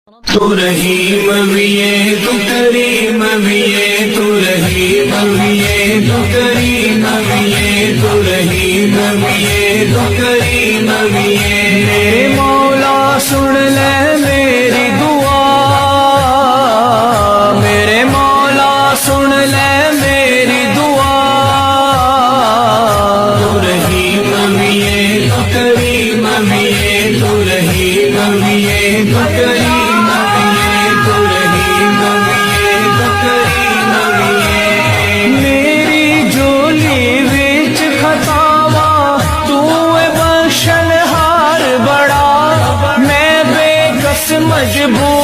तू रहीम भी है तू करीम भी है तू रहीम भी है तू करीम भी है तू रहीम भी है तू करीम भी है। मेरे मौला सुन ले मेरी दुआ, मेरे मौला सुन ले मेरी दुआ। तू रहीम भी है तू करीम भी है तू रहीम भी है तू करीम मजबूर